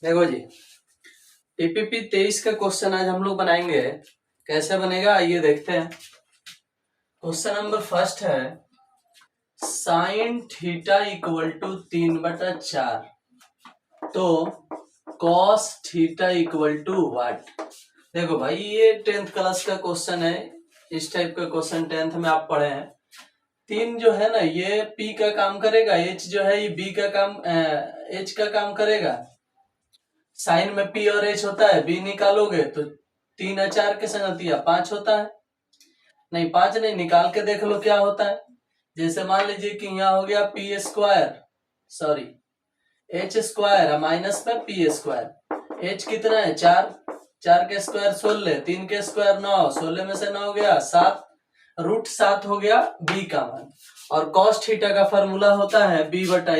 देखो जी, टीपीपी 23 का क्वेश्चन आज हम लोग बनाएंगे। कैसे बनेगा आइए देखते हैं। क्वेश्चन नंबर फर्स्ट है साइन थीटा इक्वल टू 3/4 तो cos theta equal to what. देखो भाई, ये 10th क्लास का क्वेश्चन है। इस टाइप का क्वेश्चन 10th में आप पढ़े हैं। 3 जो है ना, ये पी का काम करेगा, एच जो है ये बी का काम एच का काम करेगा। साइन में पी और एच होता है, बी निकालोगे तो 3 और 4 के संगतिया 5 होता है। नहीं 5 नहीं, निकाल के देख लो क्या होता है। जैसे मान लीजिए कि यहाँ हो गया P square, sorry H square minus में पी स्क्वायर। एच कितना है 4, 4 के स्क्वायर 16, 3 के स्क्वायर 9, 16 में से 9 हो गया 7, √7 हो गया बी का मान। और कॉस थीटा का फॉर्मूला होता है बी बटा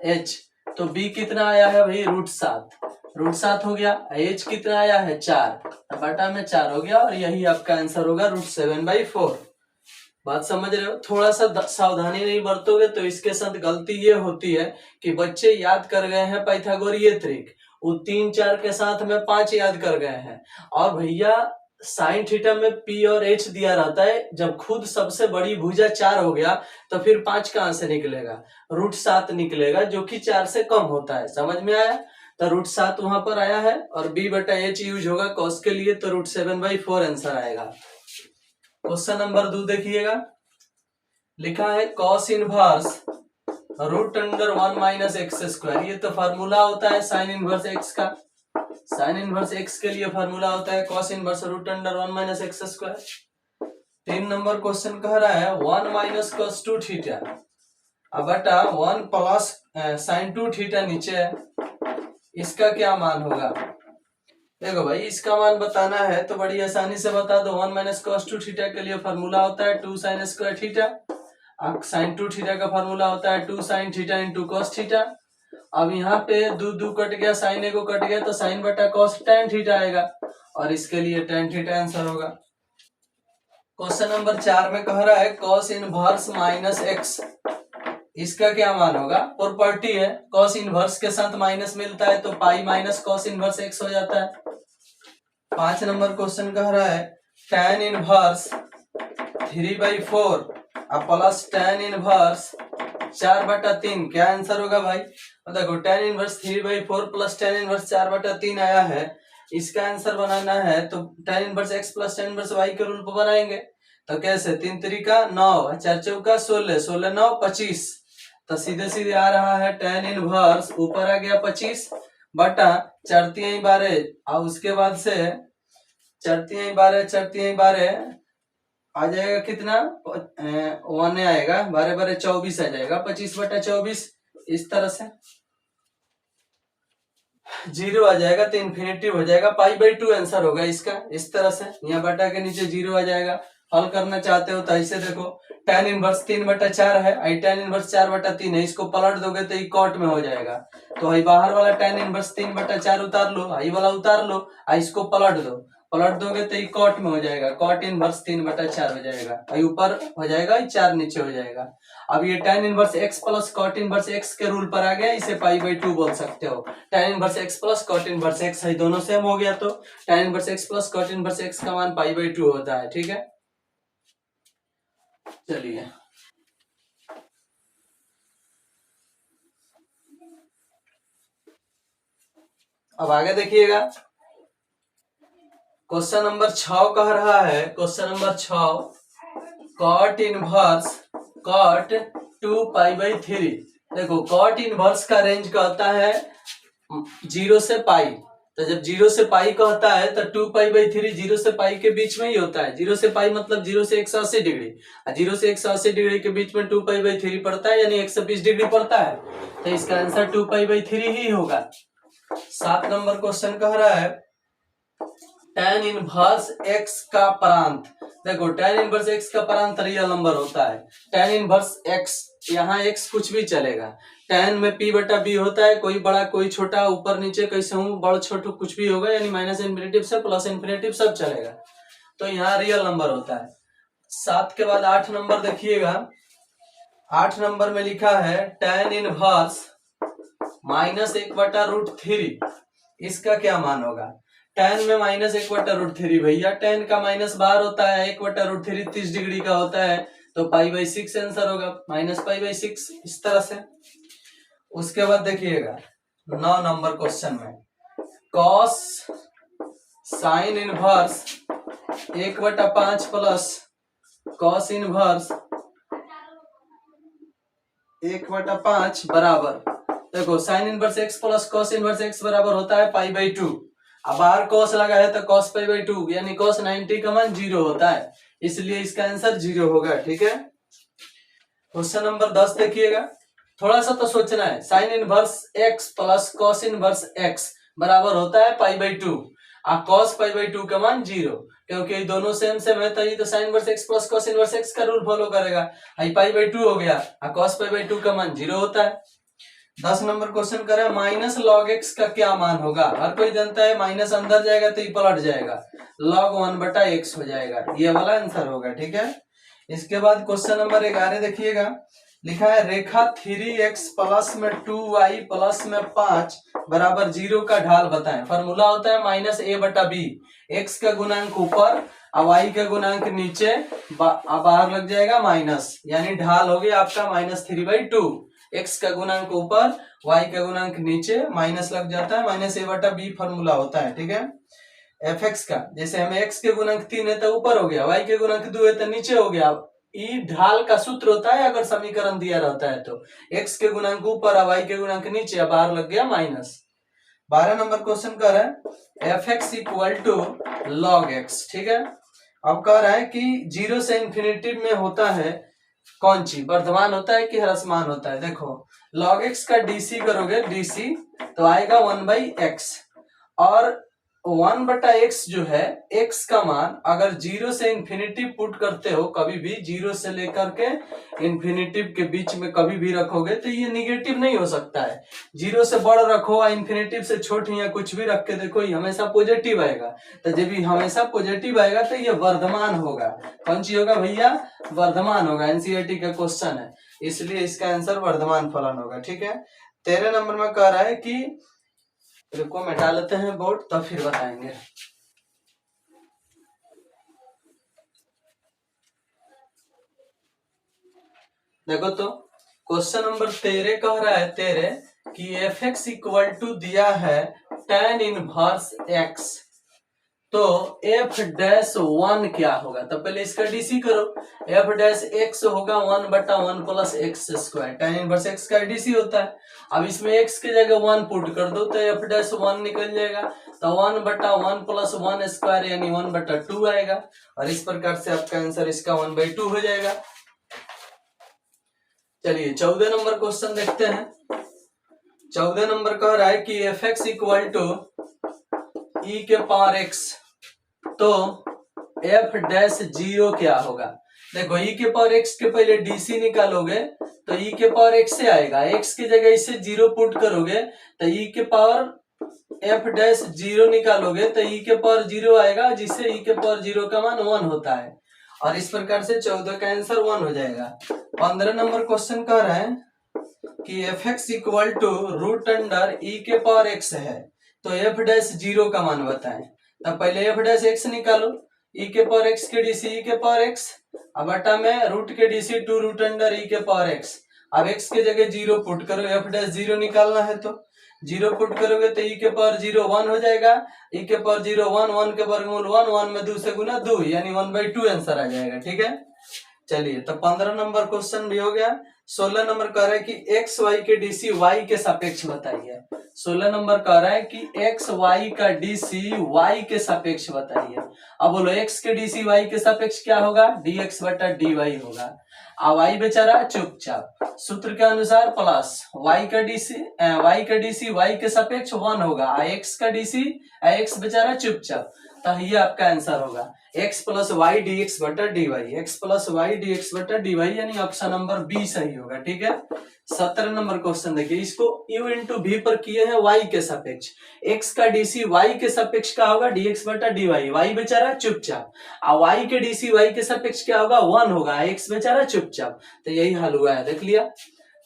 एच। तो बी कितना आया है भाई √7 हो गया। एच कितना आया है 4, बटा में 4 हो गया, और यही आपका आंसर होगा √7/4। बात समझ रहे हो? थोड़ा सा सावधानी नहीं बरतोगे तो इसके साथ गलती ये होती है कि बच्चे याद कर गए हैं पाइथागोरीय त्रिक, वो 3 4 के साथ में 5 याद कर गए हैं। और भैया साइन थीटा में पी और एच दिया रहता है, जब खुद सबसे बड़ी भुजा 4 हो गया तो फिर 5 कहां से निकलेगा, √7 निकलेगा, जो कि 4 से कम होता है। समझ में आया? तो √7 वहां पर आया है, और बी बटा एच यूज होगा कॉस के लिए, तो √7/4 आंसर आएगा। क्वेश्चन नंबर 2 देखिएगा, लिखा है cos inverse √1 minus x square. ये तो फार्मूला होता है साइन इनवर्स एक्स का। साइन इनवर्स एक्स के लिए फार्मूला होता है cos inverse √1 minus x square. 3 number question कह रहा है 1 माइनस cos 2 थीटा अब बटा 1 प्लस साइन 2 थीटा नीचे है, इसका क्या मान होगा। देखो भाई, इसका मान बताना है तो बड़ी आसानी से बता दो। 1 माइनस cos 2 थीटा के लिए फार्मूला होता है 2 sin स्क्वायर थीटा। अब साइन 2 थीटा का फार्मूला होता है 2 sin theta into cos theta. अब यहाँ पे 2 कट गया, साइन ए को कट गया, तो साइन बटा cos tan थीटा आएगा, और इसके लिए tan थीटा आंसर होगा। क्वेश्चन नंबर 4 में कह रहा है cos इनवर्स माइनस एक्स, इसका क्या मान होगा। प्रॉपर्टी है, cos इनवर्स के साथ माइनस मिलता है तो pi minus cos inverse x हो जाता है। 5 नंबर क्वेश्चन कह रहा है tan inverse 3/4 plus tan inverse 4/3, क्या आंसर होगा भाई। देखो tan inverse 3/4 plus tan inverse 4/3 आया है, इसका आंसर बनाना है तो tan inverse x plus tan inverse y के रूल पर बनाएंगे। तो कैसे, 3 3 9, 4 4 16, 16 9 25, तो सीधे सीधे आ रहा है tan इनवर्स ऊपर आ गया 25 बटा 4 3 12, और उसके बाद से 4 3 12 4 3 12 आ जाएगा कितना, 1 आएगा, 12 12 24 आ जाएगा, 25/24। इस तरह से 0 आ जाएगा तो इन्फिनेटिव हो जाएगा, π/2 आंसर होगा इसका। इस तरह से यहाँ बटा के नीचे 0 आ जाएगा। हल करना चाहते हो तो ऐसे देखो, tan इनवर्स 3/4 है, आई tan इनवर्स 4/3 है, इसको पलट दोगे तो कॉट में हो जाएगा। तो आई बाहर वाला tan इनवर्स 3/4 उतार लो, आई वाला उतार लो, आई इसको पलट दो, पलट दोगे तो कॉट में हो जाएगा, कॉट इनवर्स 3/4 हो जाएगा, आई ऊपर हो जाएगा, 4 नीचे हो जाएगा। अब ये tan inverse x plus cot inverse x के रूल पर आ गया, इसे π/2 बोल सकते हो। tan inverse x plus cot inverse x है, दोनों सेम हो गया, तो tan inverse x plus cot inverse x का मान π/2 होता है। ठीक है, चलिए अब आगे देखिएगा। क्वेश्चन नंबर 6 कह रहा है, question number 6 cot inverse cot 2π/3। देखो कॉट इनवर्स का रेंज कहता है 0 से पाई, तो जब 0 से पाई कहता है तो 2π/3 0 से पाई के बीच में ही होता है। 0 से पाई मतलब 0 से 180 डिग्री, 0 से 180 डिग्री के बीच में 2π/3 पड़ता है, यानी 120 डिग्री पड़ता है, तो इसका आंसर 2π/3 ही होगा। 7 नंबर क्वेश्चन कह रहा है tan इनवर्स x का प्रांत। देखो tan इनवर्स x का प्रांत रियल नंबर होता है। tan इनवर्स x, यहाँ x कुछ भी चलेगा, tan में p/b होता है, कोई बड़ा कोई छोटा, ऊपर नीचे कैसे हूँ, बड़ा छोटा कुछ भी होगा, यानी माइनस इन्फिनेटिव से प्लस इन्फिनेटिव सब चलेगा, तो यहाँ रियल नंबर होता है। 7 के बाद 8 नंबर देखिएगा। 8 नंबर में लिखा है tan इनवर्स -1/√3, इसका क्या मान होगा? tan में -1/√3, भैया tan का माइनस बाहर होता है, 1/√3 30 डिग्री का होता है, तो π/6 आंसर होगा, -π/6 इस तरह से। उसके बाद देखिएगा 9 नंबर क्वेश्चन में cos sin inverse 1/5 plus cos inverse 1/5 बराबर, देखो sine inverse x plus cos inverse x बराबर होता है π/2। अब बाहर cos लगा है तो cos π/2 यानी cos 90 का मान 0 होता है, इसलिए इसका आंसर 0 होगा। ठीक है, क्वेश्चन नंबर 10 देखिएगा, थोड़ा सा तो सोचना है। Sine inverse x plus cos inverse x बराबर होता है π/2 और cos π/2 का मान 0, क्योंकि दोनों सेम सेम है, तो ये तो sine inverse x plus cos inverse x का रूल फॉलो करेगा। π/2 हो गया और cos π/2 का मान 0 होता है। 10 नंबर क्वेश्चन करें, माइनस लॉग x का क्या मान होगा? हर कोई जानता है माइनस अंदर जाएगा तो ये पलट जाएगा, log 1/x हो जाएगा, ये वाला आंसर होगा। ठीक है, इसके बाद क्वेश्चन नंबर 11 देखिएगा, लिखा है रेखा 3x प्लस में 2y प्लस में 5 बराबर 0 का ढाल बताएं। फॉर्मूला होता है -a/b, x का गुणांक ऊपर और y का गुणांक नीचे, बाहर लग जाएगा माइनस, यानी ढाल हो गया आपका -3/2। x का गुणांक ऊपर y का गुणांक नीचे, माइनस लग जाता है, -a/b फॉर्मूला होता है। ठीक है, fx का जैसे हमें x के गुणांक 3 है तो ऊपर हो गया, y के गुणांक 2 है तो नीचे हो गया। ई ढाल का सूत्र होता है अगर समीकरण दिया रहता है तो, x के गुणांक ऊपर और y के गुणांक नीचे, बाहर लग गया माइनस। 12 नंबर क्वेश्चन कह रहा है fx equal to log x। ठीक है, अब कह रहा है कि 0 से इंफिनिटी में होता है कौन चीज, वर्धमान होता है कि ह्रासमान होता है? देखो log x का dc करोगे, dc तो आएगा 1/x, और 1/x जो है, x का मान अगर 0 से इंफिनिटी पुट करते हो, कभी भी 0 से लेकर के इंफिनिटी के बीच में कभी भी रखोगे तो ये निगेटिव नहीं हो सकता है। 0 से बड़ रखो और इंफिनिटी से छोटी या कुछ भी रख के देखो, ये हमेशा पॉजिटिव आएगा। तो जब ये हमेशा पॉजिटिव आएगा तो ये वर्धमान होगा। कौन सी होगा भैया? वर्धमान होगा, एनसीईआरटी का क्वेश्चन है, इसलिए इसका आंसर वर्धमान फलन होगा। ठीक है, 13 नंबर में कह रहा है कि रुको मिटा लेते हैं बोर्ड तब फिर बताएंगे। देखो तो क्वेश्चन नंबर 13 कह रहा है 13 कि fx इक्वल टू दिया है tan इनवर्स x, तो f'1 क्या होगा? तो पहले इसका डीसी करो, f' होगा 1/1 plus x square, tan inverse x का डीसी होता है। अब इसमें x की जगह 1 पुट कर दो तो f'1 निकल जाएगा, तो 1/1 प्लस 1 स्क्वायर यानी 1/2 आएगा, और इस प्रकार से आपका आंसर इसका 1/2 हो जाएगा। चलिए 14 नंबर क्वेश्चन देखते हैं। 14 नंबर कह रहा है कि fx इक्वल टू e के पावर x, तो f'0 क्या होगा? देखो e के पावर x के पहले dc निकालोगे तो e के पावर x से आएगा, x की जगह इसे 0 पुट करोगे तो e के पावर f'0 निकालोगे तो e के पावर 0 आएगा, जिससे e के पावर 0 का मान 1 होता है, और इस प्रकार से 14 का आंसर 1 हो जाएगा। 15 नंबर क्वेश्चन कह रहा है कि fx equal to root under e के पावर x है, तो f'0 का मान बताएं। तब पहले f' निकालो, e के पावर x के डीसी e के पावर x, अब बटा में रूट के डीसी 2 रूट अंडर e के पावर x। अब x के जगह 0 पुट करो, f'0 निकालना है तो 0 पुट करोगे तो e के पावर 0 1 हो जाएगा, e के पावर 0 1, 1 के वर्गमूल 1, 1 में 2 से गुना 2 यानी 1/2 आंसर आ जाएगा। ठीक है, चलिए तो 15 नंबर क्वेश्चन भी हो गया। 16 नंबर कह रहा है कि एक्स वाई के डीसी वाई के सापेक्ष बताइए। 16 नंबर कह रहा है कि एक्स वाई का डीसी वाई के सापेक्ष बताइए। अब बोलो एक्स के डीसी वाई के सापेक्ष क्या होगा? dx बटा dy होगा। अब वाई बेचारा चुपचाप, सूत्र के अनुसार प्लस वाई का डीसी वाई के सापेक्ष 1 होगा, एक्स का डीसी एक्स बेचारा चुपचाप, तो ये आपका आंसर होगा x plus y d x बटा d y, x plus y d x बटा डी वाई, यानी ऑप्शन नंबर बी सही होगा। ठीक है, 17 नंबर क्वेश्चन देखिए, इसको u इंटू v पर किए हैं y के सापेक्ष, x का डीसी y के सापेक्ष क्या होगा? dx बटा dy, y बेचारा चुपचाप, और y के डीसी y के सापेक्ष क्या होगा? 1 होगा, x बेचारा चुपचाप, तो यही हल हुआ है, देख लिया।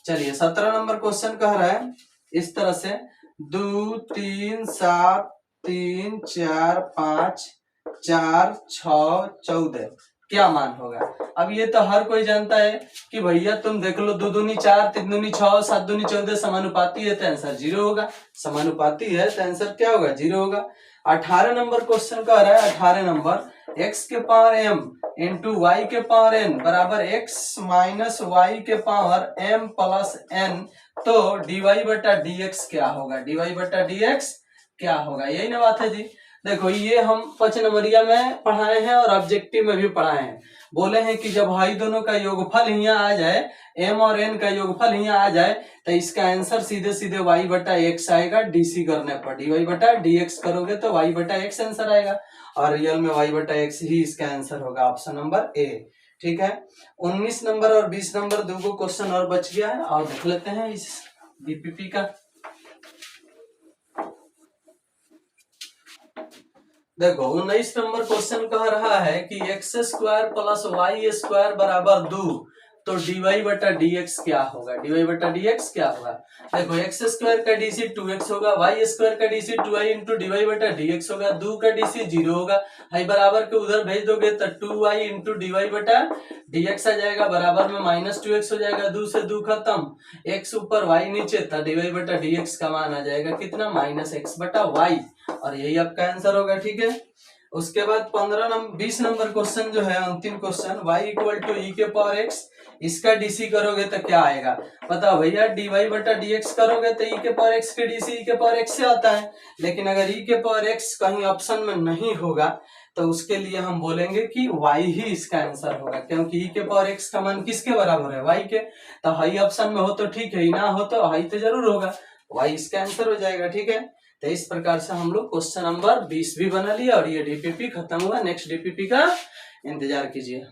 चलिए 17 नंबर क्वेश्चन कह रहा है इस तरह से 2 3 7 3 4 5 4 6 14 क्या मान होगा। अब ये तो हर कोई जानता है कि भैया तुम देख लो 2 दूनी 4 3 दूनी 6 7 दूनी 14 समानुपाती है तो आंसर 0 होगा। समानुपाती है तो आंसर क्या होगा 0 होगा। 18 नंबर क्वेश्चन कह रहा है 18 नंबर x के पावर m इंटू वाई के पावर n बराबर x माइनस वाई के पावर m प्लस n तो dy बटा dx क्या होगा। dy बटा dx क्या होगा, यही ना बात है जी। देखो ये हम 5 नंबरिया में पढ़ाए हैं और ऑब्जेक्टिव में भी पढ़ाए हैं। बोले हैं कि जब भाई दोनों का योगफल यहाँ आ जाए, m और n का योगफल यहाँ आ जाए तो इसका आंसर सीधे सीधे y बटा x आएगा। डीसी करने पर dy बटा dx करोगे तो y बटा x आंसर आएगा और रियल में y बटा x ही इसका आंसर होगा, ऑप्शन नंबर ए। ठीक है, 19 नंबर और 20 नंबर दो क्वेश्चन और बच गया है और देख लेते हैं इस डीपीपी का। देखो 19 नंबर क्वेश्चन कह रहा है कि x square plus Y square बराबर 2 तो dy बटा dx क्या होगा। dy बटा dx क्या होगा। देखो x स्क्वायर का डीसी 2x होगा, y स्क्वायर का डीसी 2y इंटू dy बटा dx होगा, 2 का डीसी 0 होगा, हाई बराबर के उधर भेज दोगे तो 2y इंटू dy बटा dx आ जाएगा, बराबर में माइनस 2x हो जाएगा, 2 से 2 खत्म, x ऊपर y नीचे तो dy बटा dx का मान आ जाएगा कितना माइनस x बटा y और यही आपका आंसर होगा। ठीक है, उसके बाद 20 नंबर क्वेश्चन जो है अंतिम क्वेश्चन y इक्वल टू ई के पावर x, इसका डीसी करोगे तो क्या आएगा बताओ भैया। dy बटा dx करोगे तो ई के पावर x के डीसी ई के पावर x से आता है, लेकिन अगर ई के पावर x कहीं ऑप्शन में नहीं होगा तो उसके लिए हम बोलेंगे कि y ही इसका आंसर होगा, क्योंकि ई के पावर x का मान किसके बराबर है y के। तो हाई ऑप्शन में हो तो ठीक है, ना हो तो हाई तो जरूर होगा, y इसका आंसर हो जाएगा। ठीक है, तो इस प्रकार से हम लोग क्वेश्चन नंबर 20 भी बना लिया और ये डीपीपी खत्म हुआ। नेक्स्ट डीपीपी का इंतजार कीजिए।